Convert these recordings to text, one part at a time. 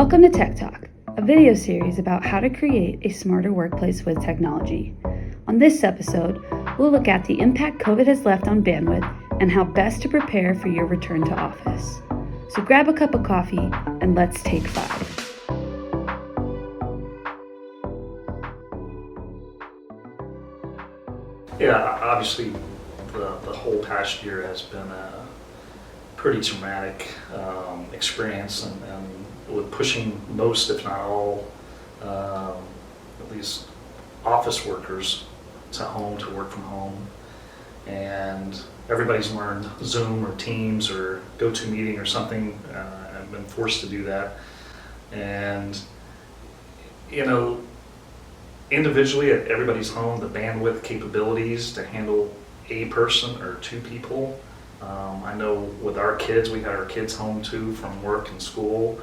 Welcome to TechTalk, a video series about how to create a smarter workplace with technology. On this episode, we'll look at the impact COVID has left on bandwidth and how best to prepare for your return to office. So grab a cup of coffee and let's take 5. Yeah, obviously the whole past year has been a pretty traumatic experience, and with pushing most, if not all, at least office workers to home, to work from home. And everybody's learned Zoom or Teams or GoToMeeting or something. I've been forced to do that. And, you know, individually at everybody's home, the bandwidth capabilities to handle a person or two people. I know with our kids, we had our kids home too from work and school,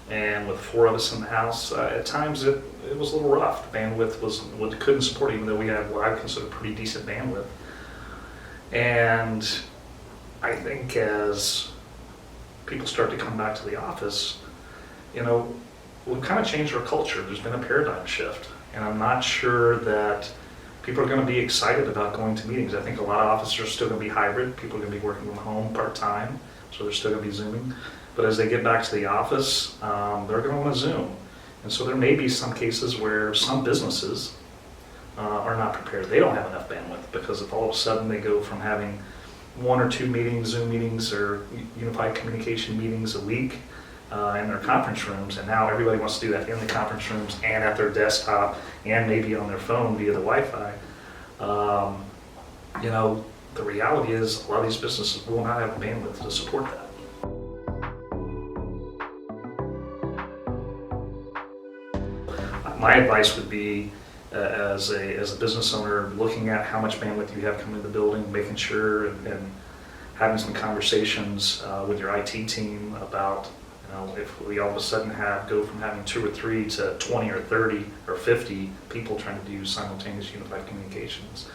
and with 4 of us in the house, at times it was a little rough. The bandwidth couldn't support, even though we had what I consider pretty decent bandwidth. And I think as people start to come back to the office, you know, we've kind of changed our culture. There's been a paradigm shift. And I'm not sure that people are going to be excited about going to meetings. I think a lot of offices are still going to be hybrid. People are going to be working from home part-time, so they're still going to be Zooming. But as they get back to the office, they're going to want to Zoom. And so there may be some cases where some businesses are not prepared. They don't have enough bandwidth, because if all of a sudden they go from having 1 or 2 meetings, Zoom meetings or unified communication meetings a week, in their conference rooms, and now everybody wants to do that in the conference rooms and at their desktop and maybe on their phone via the Wi-Fi. You know, the reality is a lot of these businesses will not have the bandwidth to support that. My advice would be, as a business owner, looking at how much bandwidth you have coming to the building, making sure and having some conversations with your IT team about, if we all of a sudden go from having 2 or 3 to 20 or 30 or 50 people trying to do simultaneous unified communications,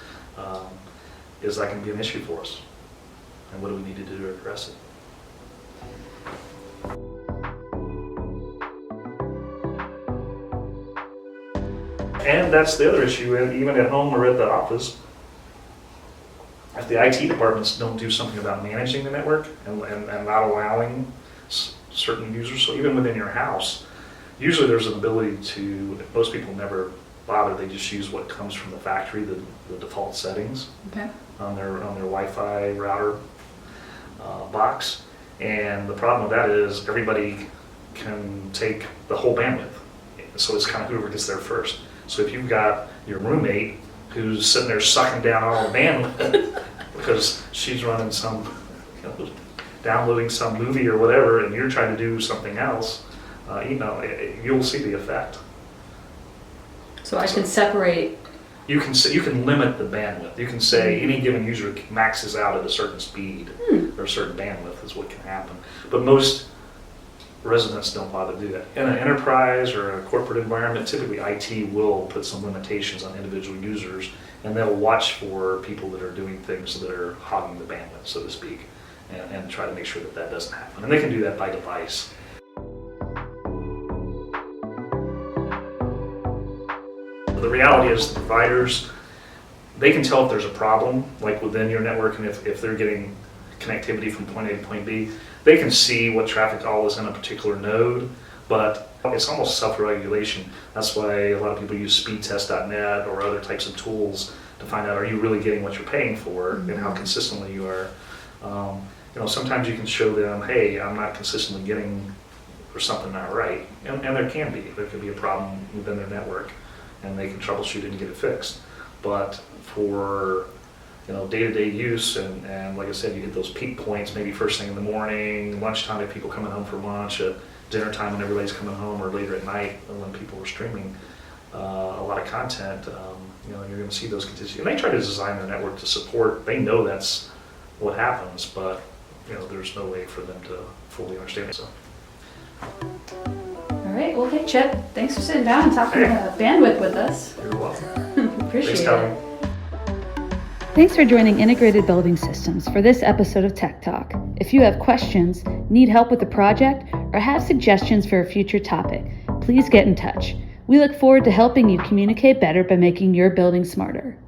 is that going to be an issue for us? And what do we need to do to address it? And that's the other issue, even at home or at the office. If the IT departments don't do something about managing the network and not allowing certain users, so even within your house, usually there's an ability to, most people never bother, they just use what comes from the factory, the default settings on their Wi-Fi router box. And the problem with that is everybody can take the whole bandwidth, so it's kind of whoever gets there first. So if you've got your roommate who's sitting there sucking down all the bandwidth because she's running some, downloading some movie or whatever, and you're trying to do something else, you'll see the effect. So I can separate. You can limit the bandwidth. You can say any given user maxes out at a certain speed or a certain bandwidth is what can happen. But most residents don't bother to do that. In an enterprise or a corporate environment, typically IT will put some limitations on individual users, and they'll watch for people that are doing things that are hogging the bandwidth, so to speak, and try to make sure that doesn't happen. And they can do that by device. The reality is the providers, they can tell if there's a problem, like within your network, and if they're getting connectivity from point A to point B, they can see what traffic all is in a particular node, but it's almost self-regulation. That's why a lot of people use speedtest.net or other types of tools to find out, are you really getting what you're paying for and how consistently you are. Sometimes you can show them, hey, I'm not consistently getting, or something not right. And there can be a problem within their network, and they can troubleshoot it and get it fixed. But for day-to-day use, and like I said, you hit those peak points, maybe first thing in the morning, lunchtime if people coming home for lunch, at dinner time when everybody's coming home, or later at night when people are streaming a lot of content, you're going to see those continue. And they try to design their network to support, they know that's what happens, but there's no way for them to fully understand it. So. All right, well, hey Chip, thanks for sitting down and talking bandwidth with us. You're welcome. Appreciate Thanks, it. Thanks for joining Integrated Building Systems for this episode of Tech Talk. If you have questions, need help with the project, or have suggestions for a future topic, please get in touch. We look forward to helping you communicate better by making your building smarter.